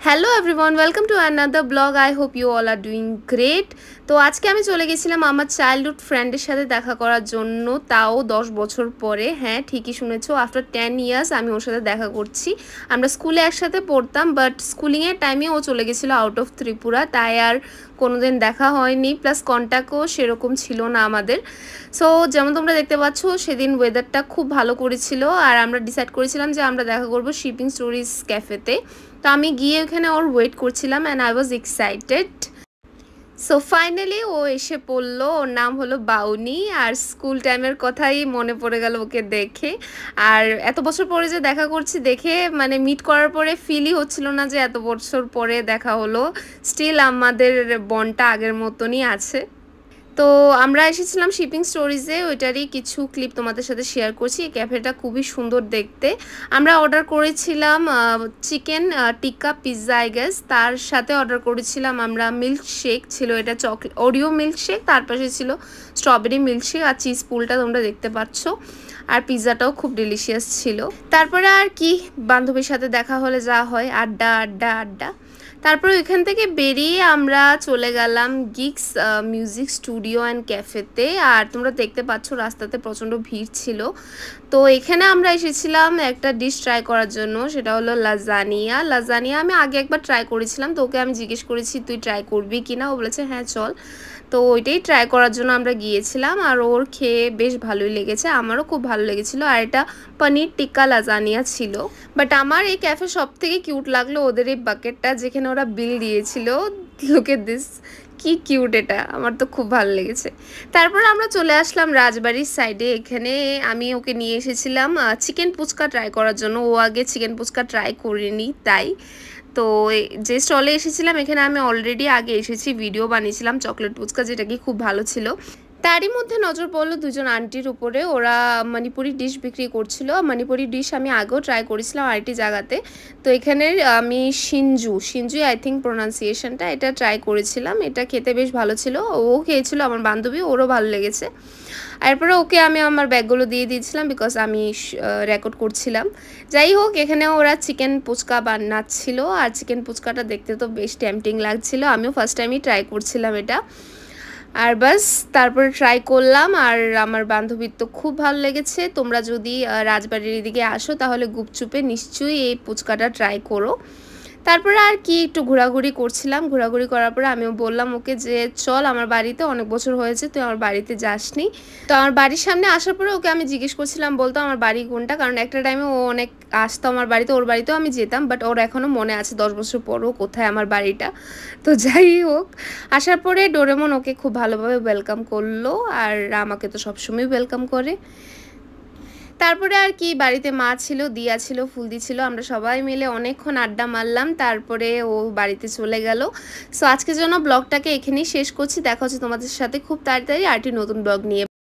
Hello everyone, welcome to another blog. I hope you all are doing great. তো আজকে আমি চলে গেছিলাম আমার চাইল্ডহুড ফ্রেন্ডের সাথে দেখা করার জন্য, তাও 10 বছর পরে। হ্যাঁ, ঠিকই শুনেছো, আফটার 10 ইয়ার্স আমি ওর সাথে দেখা করছি। আমরা স্কুলে একসাথে পড়তাম, বাট স্কুলিংয়ের টাইমে ও চলে গেছিলো আউট অফ ত্রিপুরা, তাই আর কোনোদিন দেখা হয়নি, প্লাস কন্ট্যাক্টও সেরকম ছিল না আমাদের। সো যেমন তোমরা দেখতে পাচ্ছ, সেদিন ওয়েদারটা খুব ভালো করেছিল আর আমরা ডিসাইড করেছিলাম যে আমরা দেখা করবো শিপিং স্টোরিজ ক্যাফেতে। তো আমি গিয়ে ওখানে ওর ওয়েট করছিলাম and I was excited. So finally ও এসে পড়লো। ওর নাম হলো বাউনি, আর স্কুল টাইমের কথাই মনে পড়ে গেল ওকে দেখে। আর এত বছর পরে যে দেখা করছি দেখে, মানে মিট করার পরে ফিলই হচ্ছিল না যে এত বছর পরে দেখা হলো। স্টিল আমাদের বন্ডটা আগের মতনই আছে। তো আমরা এসেছিলাম শিপিং স্টোরিজে, ওইটারই কিছু ক্লিপ তোমাদের সাথে শেয়ার করছি। এই ক্যাফেটা খুবই সুন্দর দেখতে। আমরা অর্ডার করেছিলাম chicken tikka pizza, I guess. তার সাথে অর্ডার করেছিলাম আমরা মিল্কশেক, ছিল এটা চকলেট ওরিও মিল্কশেক, তার পাশে ছিল স্ট্রবেরি মিল্কশেক আর চিজ পুলটা তোমরা দেখতে পাচ্ছ। আর পিৎজাটাও খুব ডিলিশিয়াস ছিল। তারপরে আর কি, বান্ধবীর সাথে দেখা হলে যা হয়, আড্ডা আড্ডা আড্ডা। তারপর ওইখান থেকে বেরিয়ে আমরা চলে গেলাম গিগস মিউজিক স্টুডিও অ্যান্ড ক্যাফেতে। আর তোমরা দেখতে পাচ্ছ রাস্তাতে প্রচণ্ড ভিড় ছিল। তো এখানে আমরা এসেছিলাম একটা ডিশ ট্রাই করার জন্য, সেটা হলো লাজানিয়া। লাজানিয়া আমি আগে একবার ট্রাই করেছিলাম, তো ওকে আমি জিজ্ঞেস করেছি তুই ট্রাই করবি কি না, ও বলেছে হ্যাঁ চল। তো ওইটাই ট্রাই করার জন্য আমরা গিয়েছিলাম, আর ওর খেয়ে বেশ ভালোই লেগেছে, আমারও খুব ভালো লেগেছিলো। আর এটা পনির টিক্কা লাজানিয়া ছিল। বাট আমার এই ক্যাফে সব থেকে কিউট লাগলো ওদের এই বাকেটটা, যেখানে ওরা বিল দিয়েছিল। লুক এট দিস, কি কিউট এটা, আমার তো খুব ভালো লেগেছে। তারপর আমরা চলে আসলাম রাজবাড়ির সাইডে। এখানে আমি ওকে নিয়ে এসেছিলাম চিকেন পুচকা ট্রাই করার জন্য। ও আগে চিকেন পুচকা ট্রাই করিনি, তাই। তো যে স্টলে এসেছিলাম এখানে আমি অলরেডি আগে এসেছি, ভিডিও বানিয়েছিলাম চকলেট পুচকা, যেটা কি খুব ভালো ছিল। তারই মধ্যে নজর পড়লো দুজন আন্টির উপরে, ওরা মণিপুরি ডিশ বিক্রি করছিল। মণিপুরি ডিশ আমি আগেও ট্রাই করেছিলাম আরেকটি জায়গাতে। তো এখানের আমি সিনজু আই থিঙ্ক প্রোনাউন্সিয়েশনটা, এটা ট্রাই করেছিলাম। এটা খেতে বেশ ভালো ছিল, ও খেয়েছিল, আমার বান্ধবী, ওরও ভালো লেগেছে। এরপরে ওকে আমি আমার ব্যাগগুলো দিয়ে দিয়েছিলাম, বিকজ আমি রেকর্ড করছিলাম। যাই হোক, এখানে ওরা চিকেন পুচকা বানাচ্ছিল, আর চিকেন পুচকাটা দেখতে তো বেশ টেম্পটিং লাগছিল। আমিও ফার্স্ট টাইমই ট্রাই করছিলাম এটা। আর বাস তারপরে ট্রাই করলাম, আর আমার বান্ধবীর তো খুব ভালো লেগেছে। তোমরা যদি রাজবাড়ির এদিকে আসো তাহলে গুপচুপে নিশ্চয়ই এই পুচকাটা ট্রাই করো। তারপরে আর কি একটু ঘোরাঘুরি করছিলাম। ঘোরাঘুরি করার পরে আমিও বললাম ওকে যে চল আমার বাড়িতে, অনেক বছর হয়েছে তুই আমার বাড়িতে যাসনি। তো আমার বাড়ির সামনে আসার পরে ওকে আমি জিজ্ঞেস করছিলাম বলতো আমার বাড়ি কোনটা, কারণ একটা টাইমে ও অনেক আসতো আমার বাড়িতে, ওর বাড়িতেও আমি যেতাম, বাট ওর এখনও মনে আছে 10 বছর পরও কোথায় আমার বাড়িটা। তো যাই হোক, আসার পরে ডোরেমন ওকে খুব ভালোভাবে ওয়েলকাম করলো, আর আমাকে তো সবসময় ওয়েলকাম করে। তারপরে আর কি, বাড়িতে মা ছিল, দিয়া ছিল, ফুলদি ছিল, আমরা সবাই মিলে অনেকক্ষণ আড্ডা মারলাম। তারপরে ও বাড়িতে চলে গেল। সো আজকের জন্য ব্লগটাকে এখানেই শেষ করছি। দেখা হচ্ছে তোমাদের সাথে খুব তাড়াতাড়ি আরেকটি নতুন ব্লগ নিয়ে।